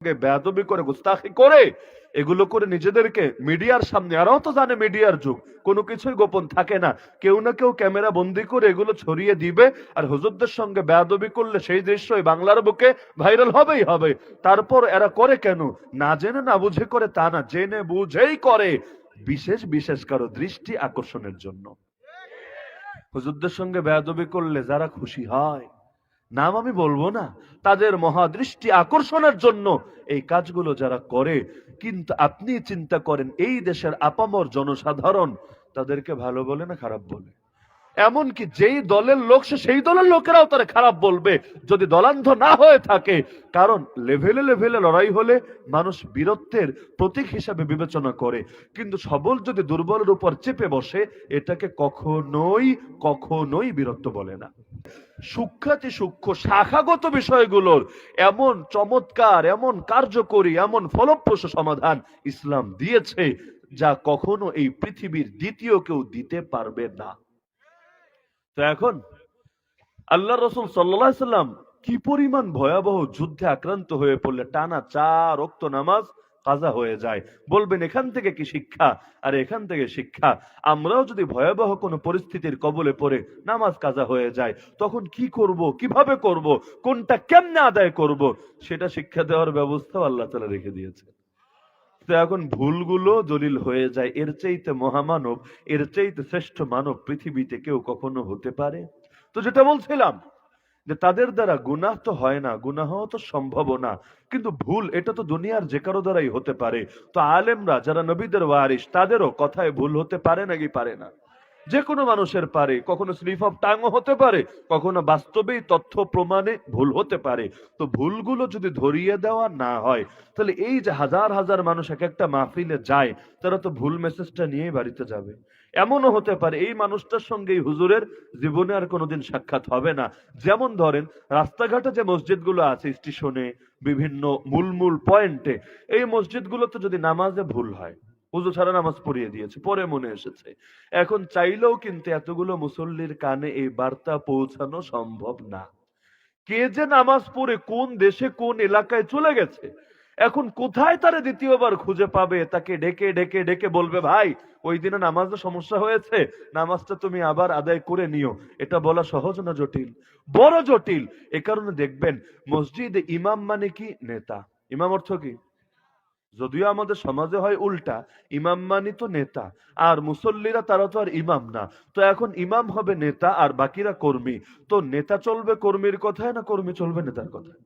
বেয়াদবি করে গুস্তাখি করে এগুলো করে নিজেদেরকে মিডিয়ার সামনে, আরও তো জানে মিডিয়ার যুগ, কোনো কিছুই গোপন থাকে না, কেউ না কেউ ক্যামেরা বন্দি করে এগুলো ছড়িয়ে দিবে। আর হুজুরদের সঙ্গে বেয়াদবি করলে সেই দৃশ্যই বাংলার বুকে ভাইরাল হবেই হবে। তারপর এরা করে কেন? না জেনে না বুঝে করে তা না, জেনে বুঝেই করে, বিশেষ বিশেষ কারো দৃষ্টি আকর্ষণের জন্য। হুজুরদের সঙ্গে বেয়াদবি করলে যারা খুশি হয়, নাম আমি বলবো না, তাদের মহাদৃষ্টি আকর্ষণের জন্য এই কাজগুলো যারা করে। কিন্তু আপনি চিন্তা করেন, এই দেশের আপামর জনসাধারণ তাদেরকে ভালো বলে না খারাপ বলে? এমনকি যেই দলের লোক সে সেই দলের লোকেরাও তারা খারাপ বলবে যদি দলান্ধ না হয়ে থাকে। কারণ লেভেলে লেভেলে লড়াই হলে মানুষ বীরত্বের প্রতীক হিসাবে বিবেচনা করে, কিন্তু সবল যদি দুর্বলের উপর চেপে বসে এটাকে কখনোই কখনোই বীরত্ব বলে না। সূক্ষ্মাতি সূক্ষ্ম শাখাগত বিষয়গুলোর এমন চমৎকার, এমন কার্যকরী, এমন ফলপ্রসূ সমাধান ইসলাম দিয়েছে যা কখনো এই পৃথিবীর দ্বিতীয় কেউ দিতে পারবে না। তো এখন আল্লাহ রাসূল সাল্লাল্লাহু আলাইহি সাল্লাম কি পরিমাণ ভয়াবহ যুদ্ধে আক্রান্ত হয়ে পড়লে টানা 4 ওয়াক্ত নামাজ কাজা হয়ে যায়। বলবেন এখান থেকে কি শিক্ষা? আর এখান থেকে শিক্ষা, আমরাও যদি ভয়াবহ কোনো পরিস্থিতির কবলে পড়ে নামাজ কাজা হয়ে যায় তখন কি করব, কিভাবে করব, কোনটা কেমনে আদায় করব, সেটা শিক্ষা দেওয়ার ব্যবস্থাও আল্লাহ তাআলা রেখে দিয়েছে। তো এখন ভুলগুলো দলিল হয়ে যায়। এর চাইতে মহামানব, এর চাইতে শ্রেষ্ঠ মানব পৃথিবীতে কেউ কখনো হতে পারে? তো যেটা বলছিলাম যে তাদের দ্বারা গুনাহ তো হয় না, গুনাহ তো সম্ভব না, কিন্তু ভুল এটা তো দুনিয়ার যে কারো দ্বারাই হতে পারে। তো আলেমরা যারা নবীদের ওয়ারিস তাদেরও কথায় ভুল হতে পারে নাকি পারে না? যে কোনো মানুষের পারে, কখনো স্লিপ অফ টাংও হতে পারে, কখনো বাস্তবেই তথ্য প্রমাণে ভুল হতে পারে। তো ভুলগুলো যদি ধরিয়ে দেওয়া না হয় তাহলে এই যে হাজার হাজার মানুষ এক একটা মাহফিলে যায় তারা তো ভুল মেসেজটা নিয়ে বাড়িতে যাবে। এমনও হতে পারে এই মানুষটার সঙ্গে এই হুজুরের জীবনে আর কোনোদিন সাক্ষাৎ হবে না। যেমন ধরেন রাস্তাঘাটে যে মসজিদগুলো আছে, স্টেশনে, বিভিন্ন মূল মূল পয়েন্টে, এই মসজিদগুলোতে যদি নামাজে ভুল হয়, ওযু ছাড়া নামাজ পড়িয়ে দিয়েছে, পরে মনে এসেছে, এখন চাইলেও কিন্তু এতগুলো মুসল্লির কানে এই বার্তা পৌঁছানো সম্ভব না। কে যে নামাজ পড়ে কোন দেশে কোন এলাকায় চলে গেছে, এখন কোথায় তারা দ্বিতীয়বার খুঁজে পাবে? তাকে ডেকে ডেকে ডেকে বলবে, ভাই ওই দিনে নামাজে সমস্যা হয়েছে, নামাজটা তুমি আবার আদায় করে নিও। এটা বলা সহজ না জটিল? বড় জটিল। এ কারণে দেখবেন মসজিদে ইমাম মানে কি? নেতা। ইমাম অর্থ কি? যদিও আমাদের সমাজে হয় উল্টা, ইমাম মানি তো নেতা, আর মুসল্লিরা তারা তো আর ইমাম না। তো এখন ইমাম হবে নেতা আর বাকিরা কর্মী। তো নেতা চলবে কর্মীর কথায় না কর্মী চলবে নেতার কথায়?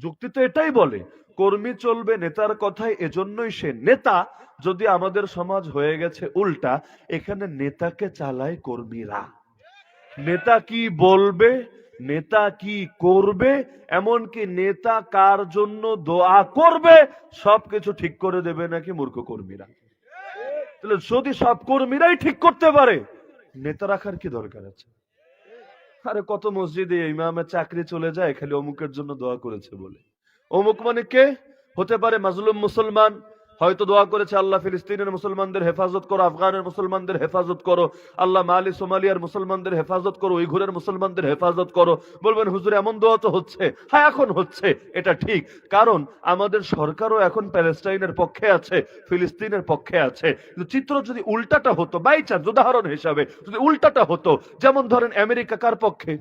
যুক্তি তো এটাই বলে, কর্মী চলবে নেতার কথায়, এজন্যই সে নেতা। যদি আমাদের সমাজ হয়ে গেছে উল্টা, এখানে নেতাকে চালায় কর্মীরা। নেতা কি বলবে, নেতা কি করবে, এমনকি নেতা কার জন্য দোয়া করবে সবকিছু ঠিক করে দেবে নাকি মূর্খ কর্মীরা? তাহলে যদি সব কর্মীরাই ঠিক করতে পারে নেতা রাখার কি দরকার আছে? আরে কত মসজিদে ইমামের চাকরি চলে যায় খালি অমুকের জন্য দোয়া করেছে বলে। অমুক মানে কে? হতে পারে মাজলুম মুসলমান, হয়তো দোয়া করেছে আল্লাহ ফিলিস্তিনের মুসলমানদের হেফাজত করো, আফগানের মুসলমানদের হেফাজত করো, আল্লাহ মালি সোমালিয়ার মুসলমানদের হেফাজত করো, উইঘুরের মুসলমানদের হেফাজত করো। বলবেন হুজুর এমন দোয়া তো হচ্ছে। হ্যাঁ এখন হচ্ছে, এটা ঠিক, কারণ আমাদের সরকারও এখন প্যালেস্টাইনের পক্ষে আছে, ফিলিস্তিনের পক্ষে আছে। কিন্তু চিত্র যদি উল্টাটা হতো, বাই চান্স উদাহরণ হিসাবে যদি উল্টাটা হতো, যেমন ধরেন আমেরিকা কার পক্ষে?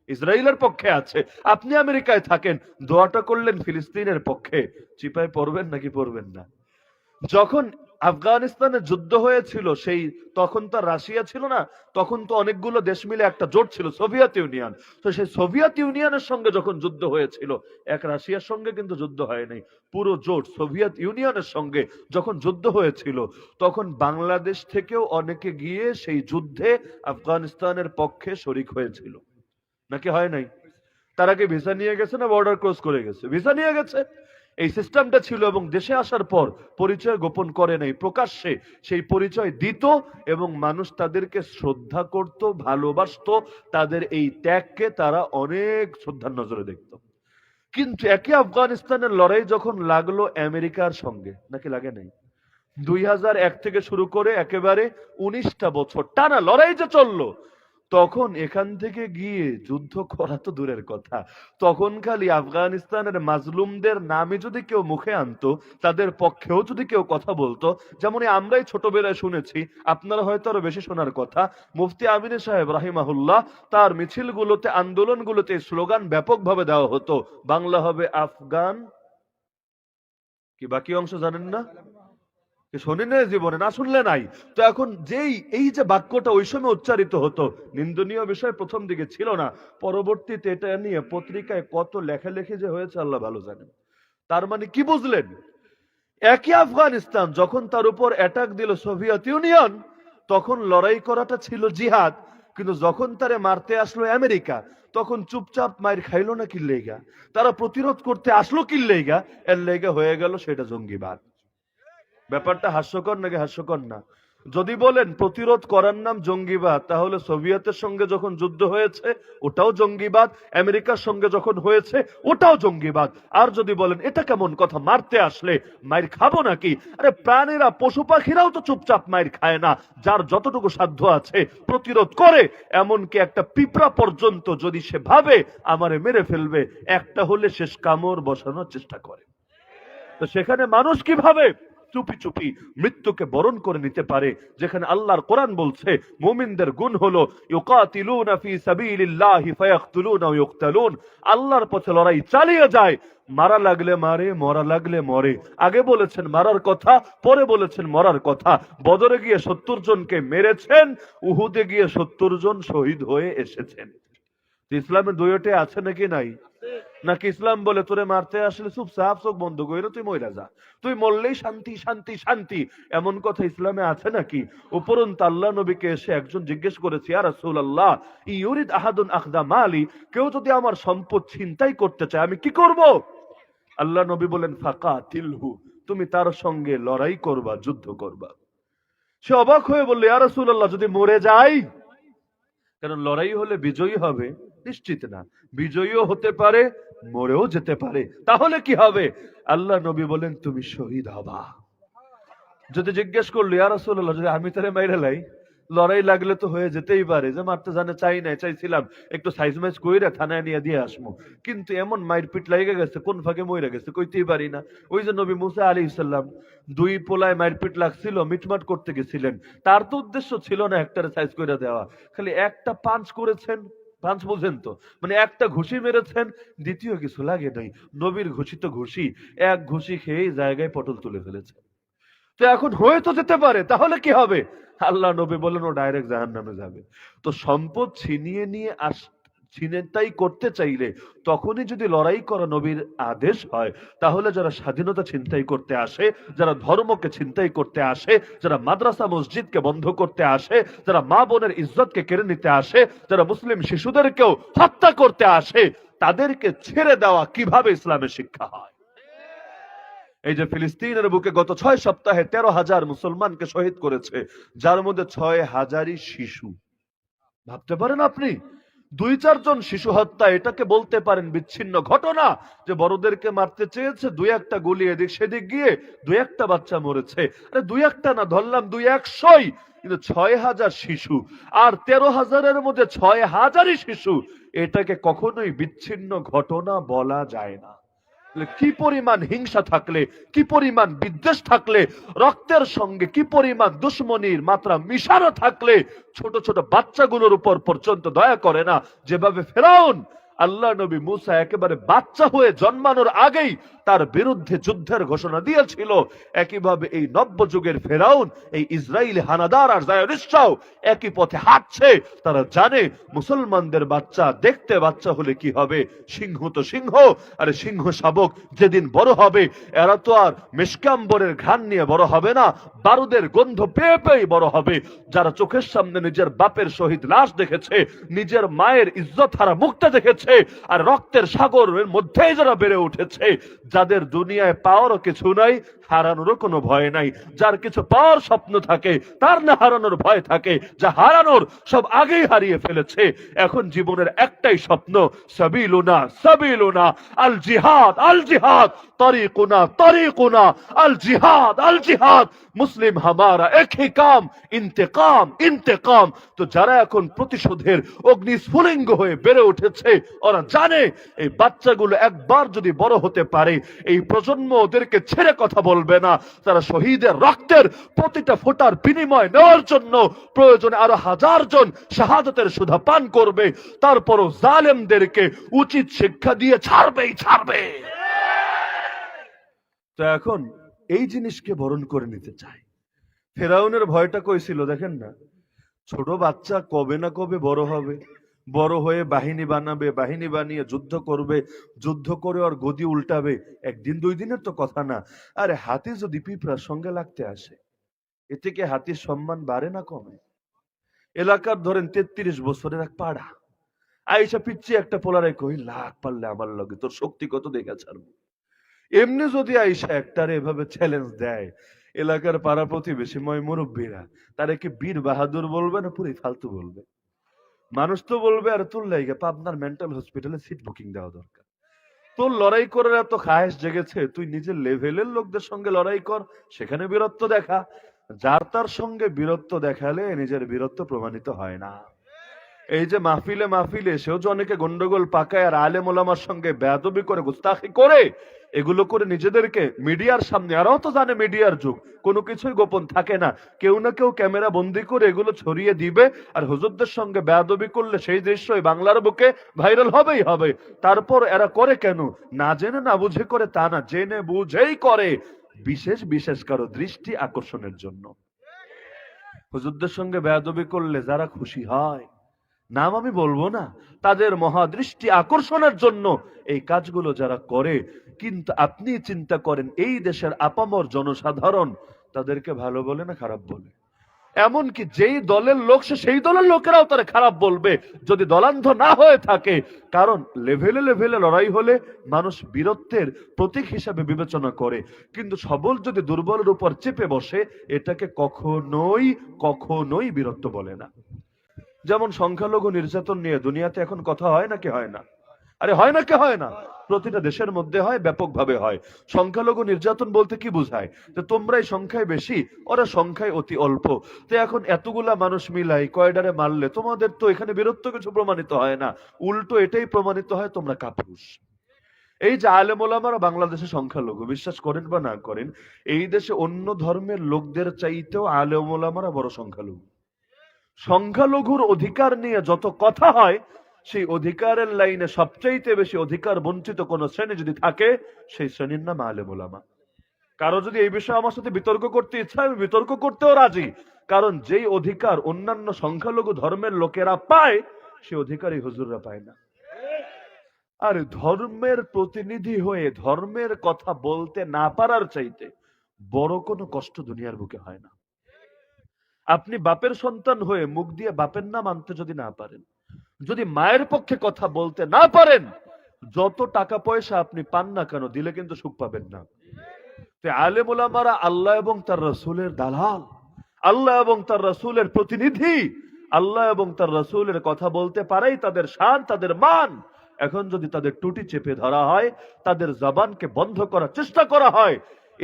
ইসরায়েলের পক্ষে আছে, আপনি আমেরিকায় থাকেন, দোয়াটা করলেন ফিলিস্তিনের পক্ষে, চিপায় পড়বেন নাকি পড়বেন না? যখন আফগানিস্তানে যুদ্ধ হয়েছিল, সেই তখন তো রাশিয়া ছিল না, তখন তো অনেকগুলো দেশ মিলে একটা জোট ছিল, সোভিয়েত ইউনিয়ন। তো সেই সোভিয়েত ইউনিয়নের সঙ্গে যখন যুদ্ধ হয়েছিল, এক রাশিয়ার সঙ্গে কিন্তু যুদ্ধ হয় নাই, পুরো জোট সোভিয়েত ইউনিয়নের সঙ্গে যখন যুদ্ধ হয়েছিল, তখন বাংলাদেশ থেকেও অনেকে গিয়ে সেই যুদ্ধে আফগানিস্তানের পক্ষে শরিক হয়েছিল, নাকি হয় নাই? তারা কি ভিসা নিয়ে গেছে না বর্ডার ক্রস করে গেছে? ভিসা নিয়ে গেছে। এই সিস্টেমটা ছিল, এবং দেশে আসার পর পরিচয় গোপন করে নাই, প্রকাশ্যে সেই পরিচয় দিত, এবং মানুষ তাদেরকে শ্রদ্ধা করত, ভালোবাসতো, তাদের এই ত্যাগকে তারা অনেক শ্রদ্ধার নজরে দেখত। কিন্তু একই আফগানিস্তানের লড়াই যখন লাগলো আমেরিকার সঙ্গে, নাকি লাগে নাই? 2001 থেকে শুরু করে একেবারে 19টা বছর টানা লড়াই যে চললো, তখন এখান থেকে গিয়ে যুদ্ধ করা তো দূরের কথা, তখন খালি আফগানিস্তানের মাজলুমদের নামে যদি কেউ মুখে আনতো, তাদের পক্ষেও যদি কেউ কথা বলতো, যেমন আমরাই ছোটবেলায় শুনেছি, আপনারা হয়তো আরো বেশি শোনার কথা, মুফতি আমিন সাহেব রাহিমাহুল্লাহ তার মিছিলগুলোতে, আন্দোলনগুলোতে স্লোগান ব্যাপকভাবে দেওয়া হতো, বাংলা হবে আফগান কি, বাকি অংশ জানেন না, শোনেন জীবনে, না শুনলে নাই। তো এখন এই যে বাক্যটা ওই সময় উচ্চারিত হতো, নিন্দনীয় বিষয় প্রথম দিকে ছিল না, পরবর্তীতে এটা নিয়ে পত্রিকায় কত লেখালেখি যে হয়েছে আল্লাহ ভালো জানেন। তার মানে কি বুঝলেন, একই আফগানিস্তান যখন তার উপর অ্যাটাক দিল সোভিয়েত ইউনিয়ন, তখন লড়াই করাটা ছিল জিহাদ, কিন্তু যখন তারে মারতে আসলো আমেরিকা, তখন চুপচাপ মায়ের খাইলো না কিল্লেগা, তারা প্রতিরোধ করতে আসলো কিল্লেগা, এর লেগা হয়ে গেল সেটা জঙ্গিবাদ। ব্যাপারটা হাস্যকর নাকি হাস্যকর না? যদি বলেন প্রতিরোধ করার নাম জঙ্গিবাদ, তাহলে সোভিয়েতের সঙ্গে যখন যুদ্ধ হয়েছে ওটাও জঙ্গিবাদ, আমেরিকার সঙ্গে যখন হয়েছে ওটাও জঙ্গিবাদ। আর যদি বলেন এটা কেমন কথা, মারতে আসলে মায়ের খাবো নাকি, আরে প্রাণীরা, পশু পাখিরাও তো চুপচাপ মায়ের খায় না, যার যতটুকু সাধ্য আছে প্রতিরোধ করে। এমনকি একটা পিঁপড়া পর্যন্ত যদি সে ভাবে আমারে মেরে ফেলবে, একটা হলে শেষ কামড় বসানোর চেষ্টা করে। তো সেখানে মানুষ কিভাবে চুপি চুপি মৃত্যুকে বরণ করে নিতে পারে, যেখানে আল্লাহর কোরআন বলছে মুমিনদের গুণ হলো ইউকাতিলুনা ফি সাবিলিল্লাহি ফায়াকতুলুনা ওয়া ইউকতালুন, আল্লাহর পথে লড়াই চালিয়ে যায়, মারা লাগলে মারে, মরা লাগলে মরে। আগে বলেছেন মারার কথা, পরে বলেছেন মরার কথা। বদরে গিয়ে 70 জনকে মেরেছেন, উহুদে গিয়ে 70 জন শহীদ হয়ে এসেছেন। ইসলামের দুইটা আছে নাকি নাই? নাকি ইসলাম বলে তোরে মারতে আসলে চুপচাপ চোখ বন্ধ করে তুই মইরা যা, তুই মরলেই শান্তি শান্তি শান্তি, এমন কথা ইসলামে আছে নাকি? উপরন্ত আল্লাহ নবীকে এসে একজন জিজ্ঞেস করেছে, ইয়া রাসূলুল্লাহ ইউরিদ আহাদুন আখদা মালি, কেউ যদি আমার সম্পদ ছিনতাই করতে চায় আমি কি করব? আল্লাহ নবী বলেন ফাকাতিলহু, তুমি তার সঙ্গে লড়াই করবা, যুদ্ধ করবা। সে অবাক হয়ে বলল, ইয়া রাসূলুল্লাহ যদি মরে যাই? কারণ লড়াই হলে বিজয়ী হবে নিশ্চিত না, বিজয়ীও হতে পারে, মরেও যেতে পারে, তাহলে কি হবে? আল্লাহ নবী বলেন তুমি শহীদ হবা। যদি জিজ্ঞেস করলো, ইয়া রাসূলুল্লাহ যদি আমি তারে মাইরা লাই, লড়াই লাগলে তো হয়ে যেতেই পারে, যে মারতে জানে চাই নাই, চাইছিলাম একটু সাইজ মাইজ কইরা থানায় নিয়ে দিয়ে আসবো, কিন্তু এমন মাইর পিট লাগে গেছে, কোন ফাঁকে মইরা গেছে কইতেই পারি না। ওই যে নবী মুসা আলাইহিস সালাম, দুই পোলায় মাইর পিট লাগছিল, মিটমাট করতে গেছিলেন, তার তো উদ্দেশ্য ছিল না একটারে সাইজ কইরা দেওয়া, খালি একটা পাঞ্চ করেছেন, পাঞ্চ বুঝেন তো, মানে একটা ঘুষি মেরেছেন, দ্বিতীয় কিছু লাগে নাই, নবীর ঘুষি তো ঘুষি, এক ঘুষি খেয়ে জায়গায় পটল তুলে ফেলেছে। তো এখন হয়ে তো যেতে পারে, তাহলে কি হবে? আল্লাহ নবী বলেন ও ডাইরেক্ট জাহান্নামে যাবে। তো সম্পদ ছিনিয়ে নিয়ে ছিনতাই করতে চাইলে তখনই যদি লড়াই করা নবীর আদেশ হয়, তাহলে যারা স্বাধীনতা ছিনতাই করতে আসে, যারা ধর্মকে ছিনতাই করতে আসে, যারা মাদ্রাসা মসজিদকে বন্ধ করতে আসে, যারা মা বোনের ইজ্জতকে কেড়ে নিতে আসে, যারা মুসলিম শিশুদেরকেও হত্যা করতে আসে, তাদেরকে ছেড়ে দেওয়া কিভাবে ইসলামের শিক্ষা হয়। এই যে ফিলিস্তিনের বুকে গত 6 সপ্তাহে 13,000 মুসলমানকে শহীদ করেছে, যার মধ্যে 6,000ই শিশু। ভাবতে পারেন আপনি, 2-4 জন শিশু হত্যা, এটাকে বলতে পারেন বিচ্ছিন্ন ঘটনা, যে বড়দেরকে মারতে চেয়েছে, 2-1টা গুলি এদিক সেদিক গিয়ে 2-1টা বাচ্চা মরেছে। আরে 2-1টা না, ধরলাম 200-100ই, কিন্তু 6,000 শিশু, আর 13,000-এর মধ্যে 6,000ই শিশু, এটাকে কখনোই বিচ্ছিন্ন ঘটনা বলা যায় না। কি পরিমাণ হিংসা থাকলে, কি পরিমাণ বিদ্বেষ থাকলে, রক্তের সঙ্গে কি পরিমাণ দুশ্মনির মাত্রা মিশানো থাকলে ছোট ছোট বাচ্চাগুলোর উপর পর্যন্ত দয়া করে না। যেভাবে ফেরাউন আল্লাহ নবী মুসা একেবারে বাচ্চা হয়ে জন্মানোর আগেই তার বিরুদ্ধে যুদ্ধের ঘোষণা দিয়েছিল, একইভাবে এই নব্য যুগের ফেরাউন, এই ইসরায়েলি হানাদার আর জায়োনিস্টরাও একই পথে হাঁটছে। তারা জানে মুসলমানদের বাচ্চা দেখতে বাচ্চা হলে কি হবে, সিংহ তো সিংহ, আর সিংহ শাবক যেদিন বড় হবে, এরা তো আর মেশকাম্বরের ঘ্রাণ নিয়ে বড় হবে না, বারুদের গন্ধ পেয়ে পেয়ে বড় হবে। যারা চোখের সামনে নিজের বাপের শহীদ লাশ দেখেছে, নিজের মায়ের ইজ্জত হারা মুখটা দেখেছে, উঠেছে, আর রক্তের সাগরের মধ্যেই যারা বেড়ে উঠেছে, যাদের দুনিয়ায় পাওয়ারও কিছু নাই, হারানোরও কোনো ভয় নাই। যার কিছু পাওয়ার স্বপ্ন থাকে, তার না হারানোর ভয় থাকে। যা হারানোর সব আগেই হারিয়ে ফেলেছে। এখন জীবনের একটাই স্বপ্ন, সাবিলুনা সাবিলুনা আল জিহাদ আল জিহাদ, তরিকুনা তরিকুনা আল জিহাদ আল জিহাদ, মুসলিম হামারা এক হি কাম, ইন্তেকাম ইন্তেকাম। তো যারা এখন প্রতিশোধের অগ্নিস্ফুলিঙ্গ হয়ে বেড়ে উঠেছে, ওরা জানে এই বাচ্চাগুলো একবার যদি বড় হতে পারে, এই প্রজন্ম ওদেরকে ছেড়ে কথা বলবে না। তারা শহীদের রক্তের প্রতিটা ফোঁটার বিনিময় নেওয়ার জন্য প্রয়োজনে আরো 1000 জন শাহাদাতের সুধা পান করবে। তারপরও জালেমদেরকে উচিত শিক্ষা দিয়ে ছাড়বেই ছাড়বে। তো এখন এই জিনিসকে বরণ করে নিতে চাই। ফেরাউনের ভয়টা কই ছিল দেখেন না? ছোট বাচ্চা কবে না কবে বড় হবে, বড় হয়ে বাহিনী বানাবে, বাহিনী বানিয়ে যুদ্ধ করবে, যুদ্ধ করে ওর গদি উল্টাবে। একদিন 2 দিনের তো কথা না। আরে হাতি যদি পিঁপড়ার সঙ্গে লাগতে আসে, এ থেকে হাতির সম্মান বাড়ে না কমে? এলাকার ধরেন 33 বছরের এক পাড়া আইসা পিচ্ছি একটা পোলারে কই, লাখ পারলে আমার লগে তোর শক্তি কত দেখা ছাড়বো। এমনি যদি আইসা একটারে এভাবে চ্যালেঞ্জ দেয়, এলাকার পাড়া প্রতিবেশী ময় মুরব্বীরা তারে কি বীর বাহাদুর বলবে না পুরি ফালতু বলবে? মানুষ তো বলবে আর তোর লাইগা পাবনার মেন্টাল হসপিটালে সিট বুকিং দেওয়া দরকার। তোর লড়াই করার এত খায়েশ জেগেছে, তুই নিজের লেভেলের লোকদের সঙ্গে লড়াই কর, সেখানে বীরত্ব দেখা। যার তার সঙ্গে বীরত্ব দেখালে নিজের বীরত্ব প্রমাণিত হয় না। এই যে মাহফিলে মাহফিলে এসেও যে অনেকে গন্ডগোল পাকায় আর আলেম ওলামার সঙ্গে বেয়াদবি করে, গুস্তাখি করে, এগুলো করে নিজেদেরকে মিডিয়ার সামনে, আরও তো জানে মিডিয়ার যুগ, কোনো কিছুই গোপন থাকে না। কেউ না কেউ ক্যামেরা বন্দি করে এগুলো ছড়িয়ে দিবে, আর হুজুরদের সঙ্গে বেয়াদবি করলে সেই দৃশ্যই বাংলার বুকে ভাইরাল হবেই হবে। তারপর এরা করে কেন? না জেনে না বুঝে করে তা না, জেনে বুঝেই করে, বিশেষ বিশেষ কারো দৃষ্টি আকর্ষণের জন্য। হুজুরদের সঙ্গে বেয়াদবি করলে যারা খুশি হয়, নাম আমি বলবো না, তাদের মহাদৃষ্টি আকর্ষণের জন্য এই কাজগুলো যারা করে। কিন্তু আপনি চিন্তা করেন, এই দেশের আপামর জনসাধারণ তাদেরকে ভালো বলে না খারাপ বলে? এমনকি যেই দলের লোক সে সেই দলের লোকেরাও তারা খারাপ বলবে, যদি দলান্ধ না হয়ে থাকে। কারণ লেভেলে লেভেলে লড়াই হলে মানুষ বীরত্বের প্রতীক হিসাবে বিবেচনা করে। কিন্তু সবল যদি দুর্বলের উপর চেপে বসে, এটাকে কখনোই কখনোই বীরত্ব বলে না। যেমন সংখ্যালঘু নির্যাতন নিয়ে দুনিয়াতে এখন কথা হয় নাকি হয় না? আরে হয় নাকি হয় না? প্রতিটা দেশের মধ্যে হয়, ব্যাপকভাবে হয়। সংখ্যালঘু নির্যাতন বলতে কি বোঝায়? যে তোমরাই সংখ্যায় বেশি, ওরা সংখ্যায় অতি অল্প। তো এখন এতগুলা মানুষ মিলাই কয়ডারে মারলে তোমাদের তো এখানে বীরত্ব কিছু প্রমাণিত হয় না, উল্টো এটাই প্রমাণিত হয় তোমরা কাপুরুষ। এই যে আলেম ওলামারা বাংলাদেশে সংখ্যালঘু, বিশ্বাস করেন বা না করেন, এই দেশে অন্য ধর্মের লোকদের চাইতেও আলেম ওলামারা বড় সংখ্যালঘু। সংখ্যালঘুর অধিকার নিয়ে যত কথা হয়, সেই অধিকারের লাইনে সবচাইতে বেশি অধিকার বঞ্চিত কোন শ্রেণী যদি থাকে, সেই শ্রেণীর নাম আলেম ওলামা। কারো যদি এই বিষয়ে আমার সাথে বিতর্ক করতে ইচ্ছা, আমি বিতর্ক করতেও রাজি। কারণ যেই অধিকার অন্যান্য সংখ্যালঘু ধর্মের লোকেরা পায়, সেই অধিকারই হুজুররা পায় না। আর ধর্মের প্রতিনিধি হয়ে ধর্মের কথা বলতে না পারার চাইতে বড় কোনো কষ্ট দুনিয়ার বুকে হয় না। আপনি বাপের সন্তান হয়ে মুখ দিয়ে বাপের নাম আনতে যদি না পারেন, যদি মায়ের পক্ষে কথা বলতে না পারেন, যত টাকা পয়সা আপনি পান না কেন, দিলে কিন্তু সুখ পাবেন না। আলেম ওলামারা আল্লাহ এবং তার রাসূলের দালাল, আল্লাহ এবং তার রাসূলের প্রতিনিধি। আল্লাহ এবং তার রাসূলের কথা বলতে পারেই তাদের শান, তাদের মান। এখন যদি তাদের টুটি চেপে ধরা হয়, তাদের জবানকে বন্ধ করার চেষ্টা করা হয়,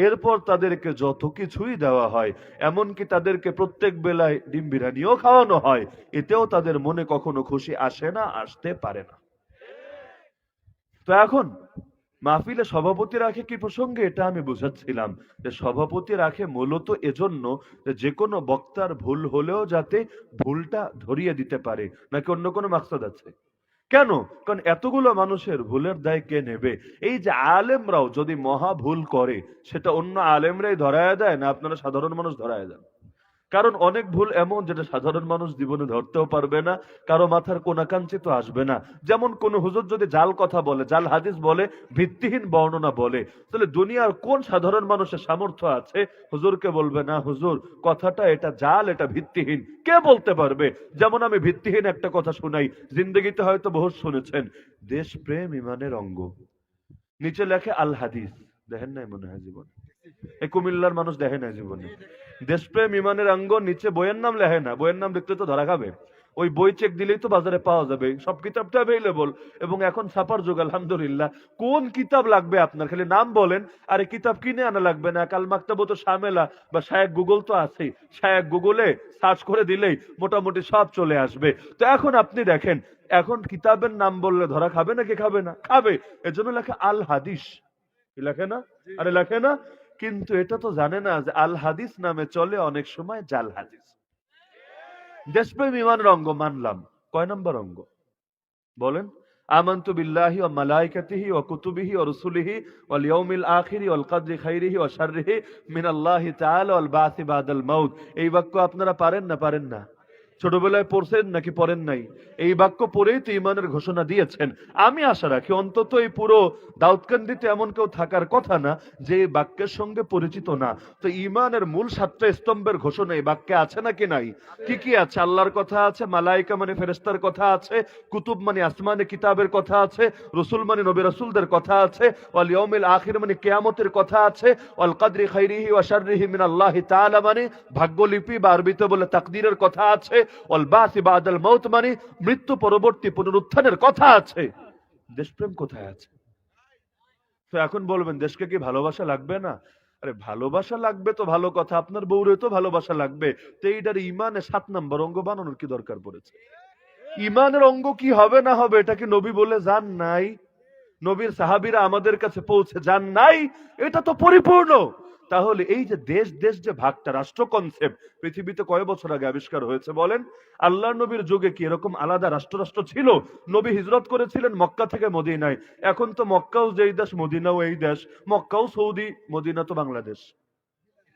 এরপর তাদেরকে যত কিছুই দেওয়া হয়, এমনকি তাদেরকে প্রত্যেক বেলায় ডিম বিরিয়ানিও খাওয়ানো হয়, এতেও তাদের মনে কখনো খুশি আসে না, আসতে পারে না। তো এখন মাহফিলে সভাপতি রাখে কি প্রসঙ্গে, এটা আমি বুঝাচ্ছিলাম যে সভাপতি রাখে মূলত এজন্য যে কোনো বক্তার ভুল হলেও যাতে ভুলটা ধরিয়ে দিতে পারে, নাকি অন্য কোনো মাকসাদ আছে? কেন? কারণ এতগুলো মানুষের ভুলের দায় কে নেবে? এই যে আলেমরাও যদি মহা ভুল করে, সেটা অন্য আলেমরাই ধরায় দেয় না আপনারা সাধারণ মানুষ ধরায় দেন? কারণ অনেক ভুল এমন যেটা সাধারণ মানুষ জীবনে ধরতেও পারবে না, কারো মাথার কোনাকাঞ্চিত আসবে না। যেমন কোন হুজুর যদি জাল কথা বলে, জাল হাদিস বলে, ভিত্তিহীন বর্ণনা বলে, তাহলে দুনিয়ার কোন সাধারণ মানুষের সামর্থ্য আছে হুজুরকে বলবে না হুজুর কথাটা এটা জাল, এটা ভিত্তিহীন? কে বলতে পারবে? যেমন আমি ভিত্তিহীন একটা কথা শুনাই, জিন্দগিতে হয়তো বহু শুনেছেন, দেশপ্রেম ইমানের অঙ্গ। নিচে লেখে আল হাদিস, দেখেন নাই মনে হয় জীবন? এই কুমিল্লার মানুষ দেখে নাই জীবনে? দেশপ্রেম ইমানের অঙ্গ, নিচে বইয়ের নাম লেখে না। বইয়ের নাম লিখতে তো ধরা খাবে। ওই বই চেক দিলেই তো বাজারে পাওয়া যাবে, সব কিতাবটা অ্যাভেলেবল। এবং এখন ছাপার যুগ আলহামদুলিল্লাহ। কোন কিতাব লাগবে আপনার? খালি নাম বলেন, আরে কিতাব কিনে আনা লাগবে না। কাল মাকতাবো তো শামেলা বা শায়েক গুগল তো আছেই, শায়েক গুগলে সার্চ করে দিলেই মোটামুটি সব চলে আসবে। তো এখন আপনি দেখেন, এখন কিতাবের নাম বললে ধরা খাবে নাকি খাবে না? খাবে। এজন্য লেখা আল হাদিস, লেখে না? আরে লেখে না? কিন্তু এটা তো জানে না যে আল হাদিস নামে চলে অনেক সময় জাল হাদিস। দেশপ্রেম ইমানের অঙ্গ মানলাম, কয় নম্বর অঙ্গ বলেন? আমানতু বিল্লাহি ওয়া মালাইকাতিহি ওয়া কুতুবিহি ওয়া রুসুলিহি ওয়াল ইয়াউমিল আখিরি ওয়াল কদরি খাইরিহি ওয়া শাররিহি মিনাল্লাহি তাআলা ওয়াল বাসি বাদাল মাউত। এই বাক্য আপনারা পারেন না? পারেন না? ছোটবেলায় পড়ছেন নাকি পড়েন নাই? এই বাক্য পড়েই তো ইমানের ঘোষণা দিয়েছেন। আমি আশা রাখি অন্তত এই পুরো দাউদকান্দিতে এমন কেউ থাকার কথা না যে এই বাক্যের সঙ্গে পরিচিত না। তো ইমানের মূল 7টা স্তম্ভের ঘোষণা এই বাক্যে আছে নাকি নাই? কি কি আছে? আল্লাহর কথা আছে, মালাইকা মানে ফেরেশতার কথা আছে, কুতুব মানে আসমানে কিতাবের কথা আছে, রসুল মানে নবী রাসূলদের কথা আছে, ওয়াল ইয়াউমিল আখির মানে কিয়ামতের কথা আছে, ওয়াল কদরি খাইরিহি ওয়া শাররিহি মিনাল্লাহি তাআলা মানে ভাগ্যলিপি বা আরবিতে বলে তাকদীরের কথা আছে, ওয়াল বাসি বাদাল মাউত মানে মৃত্যু পরবর্তী পুনরুত্থানের কথা আছে। দেশপ্রেম কোথায় আছে? তো এখন বলবেন দেশকে কি ভালোবাসা লাগবে না? আরে ভালোবাসা লাগবে তো ভালো কথা, আপনার বউরে তো ভালোবাসা লাগবে। তো এইটার ইমানে 7 নম্বর অঙ্গ বানানোর কি দরকার পড়েছে? ইমানের অঙ্গ কি হবে না হবে এটা কি নবী বলে যান নাই? নবীর সাহাবীরা আমাদের কাছে পৌঁছে যান নাই? এটা তো পরিপূর্ণ। তাহলে এই যে দেশ দেশ যে ভাগটা, রাষ্ট্র কনসেপ্ট পৃথিবীতে কয় বছর আগে আবিষ্কার হয়েছে বলেন? আল্লাহ নবীর যুগে কি এরকম আলাদা রাষ্ট্র ছিল? নবী হিজরত করেছিলেন মক্কা থেকে মদিনায়। এখন তো মক্কাও যেই দেশ, মদিনাও এই দেশ। মক্কাও সৌদি, মদিনা তো বাংলাদেশ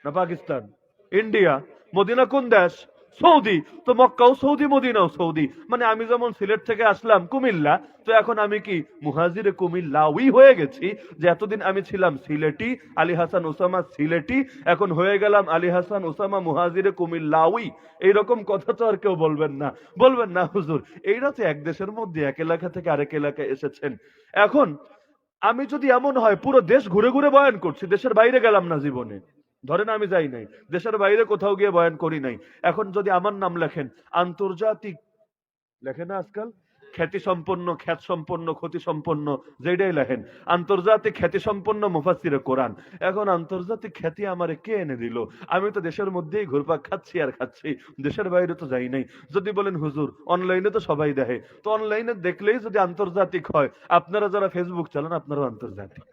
না পাকিস্তান, ইন্ডিয়া। মদিনা কোন দেশ? সৌদি। তো মক্কাও সৌদি, মদিনাও সৌদি। মানে আমি যেমন সিলেট থেকে আসলাম কুমিল্লা, তো এখন আমি কি মুহাজিরে কুমিল্লাউই হয়ে গেছি? যে এতদিন আমি ছিলাম সিলেটি, আলী হাসান ওসামা সিলেটি, এখন হয়ে গেলাম আলী হাসান ওসামা মুহাজিরে কুমিল্লাউই। এইরকম কথা তো আর কেউ বলবেন না। বলবেন না হুজুর এইটা তো এক দেশের মধ্যে এক এলাকা থেকে আরেক এলাকায় এসেছেন। এখন আমি যদি এমন হয় পুরো দেশ ঘুরে ঘুরে বয়ান করছি, দেশের বাইরে গেলাম না জীবনে, ধরেন আমি যাই নাই, দেশের বাইরে কোথাও গিয়ে বয়ান করি নাই, এখন যদি আমার নাম লেখেন আন্তর্জাতিক, লেখেন না আজকাল, খ্যাতি সম্পন্ন, খ্যাত সম্পন্ন, ক্ষতি সম্পন্ন, যেটাই লেখেন আন্তর্জাতিক খ্যাতি সম্পন্ন মুফাসসিরে কোরআন। এখন আন্তর্জাতিক খ্যাতি আমারে কে এনে দিল? আমি তো দেশের মধ্যেই ঘুরপাক খাচ্ছি আর খাচ্ছি, দেশের বাইরে তো যাই নাই। যদি বলেন হুজুর অনলাইনে তো সবাই দেখে, তো অনলাইনে দেখলেই যদি আন্তর্জাতিক হয়, আপনারা যারা ফেসবুক চালান আপনারাও আন্তর্জাতিক।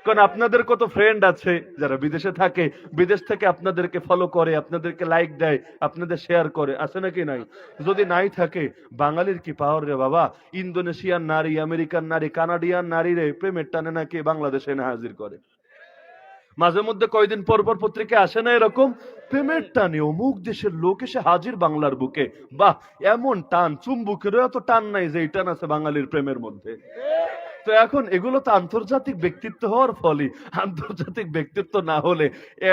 কারণ আপনাদের কত ফ্রেন্ড আছে যারা বিদেশে থাকে, বিদেশ থেকে আপনাদেরকে ফলো করে, আপনাদেরকে লাইক দেয়, আপনাদের শেয়ার করে, আছে নাকি নাই? যদি নাই থাকে, বাঙালির কি পাওয়ার রে বাবা! ইন্দোনেশিয়ান নারী, আমেরিকান নারী, কানাডিয়ান নারী রে প্রেমের টানে নাকি বাংলাদেশে এনে হাজির করে। মাঝে মধ্যে কয়দিন পর পর পত্রিকা আসে না এরকম, প্রেমের টানে অমুক দেশের লোক এসে হাজির বাংলার বুকে। বাহ, এমন টান, চুম্বুকেরও এত টান নাই যে এই টান আছে বাঙালির প্রেমের মধ্যে। তো এখন এগুলো তো আন্তর্জাতিক ব্যক্তিত্ব হওয়ার ফলে, আন্তর্জাতিক ব্যক্তিত্ব না হলে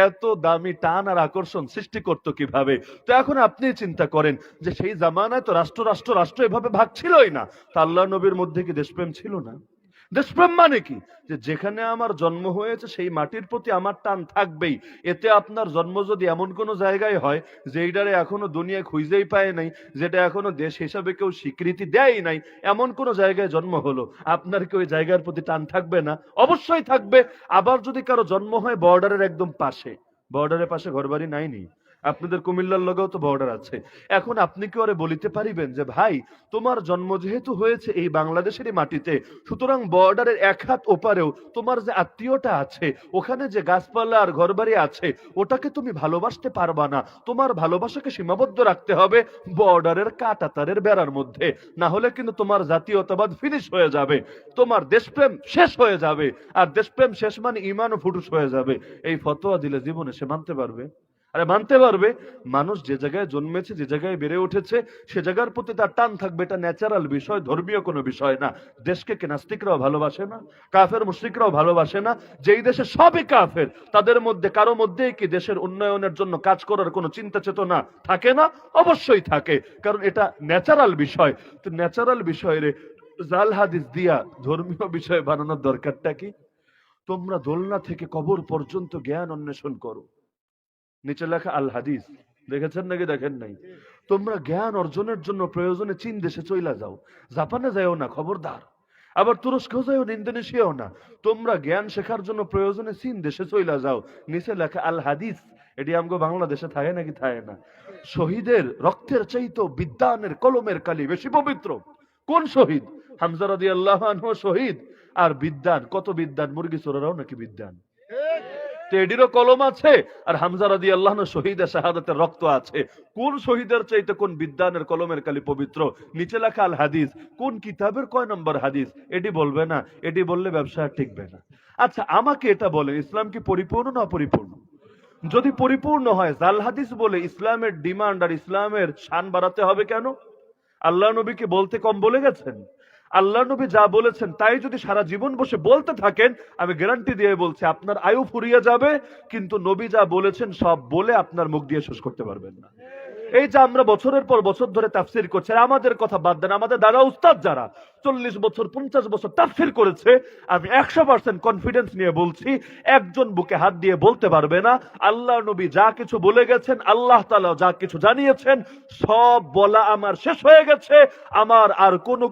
এত দামি টান আর আকর্ষণ সৃষ্টি করতো কিভাবে? তো এখন আপনি চিন্তা করেন যে সেই জামানায় তো রাষ্ট্র এভাবে ভাগ ছিলই না। তা আল্লাহ নবীর মধ্যে কি দেশপ্রেম ছিল না? দেশপ্রেম মানে কি? যে যেখানে আমার জন্ম হয়েছে সেই মাটির প্রতি আমার টান থাকবেই। এতে আপনার জন্ম যদি এমন কোন জায়গায় হয় যেইটারে এখনো দুনিয়ায় খুঁজেই পায় নাই, যেটা এখনো দেশ হিসাবে কেউ স্বীকৃতি দেয় নাই, এমন কোন জায়গায় জন্ম হলো, আপনার কি ওই জায়গার প্রতি টান থাকবে না? অবশ্যই থাকবে। আবার যদি কারো জন্ম হয় বর্ডারের একদম পাশে, বর্ডারের পাশে ঘরবাড়ি নাইনি, আপনাদের কুমিল্লার লগেও তো বর্ডার আছে, এখন আপনি কি ওরে বলিতে পারিবেন যে ভাই তোমার জন্ম যেহেতু হয়েছে এই বাংলাদেশেরই মাটিতে, সুতরাং বর্ডারের এক হাত ওপারেও তোমার যে আত্মীয়টা আছে, ওখানে যে গাছপালা আর ঘরবাড়ি আছে, ওটাকে তুমি ভালোবাসতে পারবা না। তোমার ভালোবাসাকে সীমাবদ্ধ রাখতে হবে বর্ডারের কাঁটাতারের বেড়ার মধ্যে, না হলে কিন্তু তোমার জাতীয়তাবাদ ফিনিশ হয়ে যাবে, তোমার দেশপ্রেম শেষ হয়ে যাবে। আর দেশপ্রেম শেষ মানে ইমানও ফুটুস হয়ে যাবে। এই ফতোয়া দিলে জীবনে সে মানতে পারবে? আরে মানতে পারবে, মানুষ যে জায়গায় জন্মেছে, যে জায়গায় বেড়ে উঠেছে, সে জায়গার প্রতি তার টান থাকবে, এটা ন্যাচারাল বিষয়, ধর্মীয় কোনো বিষয় না। দেশকে কি নাস্তিকরাও ভালোবাসে না? কাফের মুশরিকরাও ভালোবাসে না? যেই দেশে সবই কাফের, তাদের মধ্যে কারো মধ্যেই কি দেশের উন্নয়নের জন্য কাজ করার কোনো চিন্তা চেতনা থাকে না? অবশ্যই থাকে, কারণ এটা ন্যাচারাল বিষয়। তো ন্যাচারাল বিষয়ে জাল হাদিস দিয়া ধর্মীয় বিষয় বানানোর দরকারটা কি? তোমরা দোলনা থেকে কবর পর্যন্ত জ্ঞান অন্বেষণ করো, নিচে লেখা আল হাদিস, দেখেছেন নাকি দেখেন নাই? তোমরা জ্ঞান অর্জনের জন্য প্রয়োজনে চীন দেশে চইলা যাও, জাপানে যাও না, খবরদার। আবার তুরস্কেও যাও না, ইন্দোনেশিয়াও না। তোমরা জ্ঞান শেখার জন্য প্রয়োজনে চীন দেশে চইলা যাও, নিচে লেখা আল হাদিস। এটি আমগো বাংলাদেশে থাকে নাকি থাকে না? শহীদের রক্তের চাইতো বিদ্যানের কলমের কালি বেশি পবিত্র। কোন শহীদ? হামজা রাদিয়াল্লাহু আনহু শহীদ। আর বিদ্যান, কত বিদ্যান, মুরগি চোরেরাও নাকি বিদ্যান। এটিরও কলম আছে, আর হামজা রাদিয়াল্লাহু আনহু শহীদের শাহাদাতের রক্ত আছে। কোন শহীদের চাইতে কোন বিদ্যানের কলমের কালি পবিত্র? নিচে লেখা আল হাদিস। কোন কিতাবের কয় নম্বর হাদিস? এটি বলবে না, এটি বললে ব্যবসা টিকবে না। আচ্ছা আমাকে এটা বলেন, ইসলাম কি পরিপূর্ণ না অপরিপূর্ণ? যদি পরিপূর্ণ হয়, জাল হাদিস বলে ইসলামের ডিমান্ড আর ইসলামের শান বাড়াতে হবে কেন? আল্লাহ নবীকে বলতে কম বলে গেছেন? আল্লাহ নবী যা বলেছেন তাই যদি সারা জীবন বসে বলতে থাকেন, আমি গ্যারান্টি দিয়ে বলছি আপনার আয়ু ফুরিয়ে যাবে, কিন্তু নবী যা বলেছেন সব বলে আপনার মুখ দিয়ে শেষ করতে পারবেন না। এই যে আমরা বছরের পর বছর ধরে তাফসির করছি, আর আমাদের কথা বাদ দেন, আমাদের দাদা উস্তাদ যারা 40 বছর 50 বছর তাফসির করেছে, আমি 100% কনফিডেন্স নিয়ে বলছি, একজন বুকে হাত দিয়ে বলতে পারবে না আল্লাহ নবী যা কিছু বলে গেছেন, আল্লাহ তাআলা যা কিছু জানিয়েছেন, সব বলা আমার শেষ হয়ে গেছে, আমার আর কোনো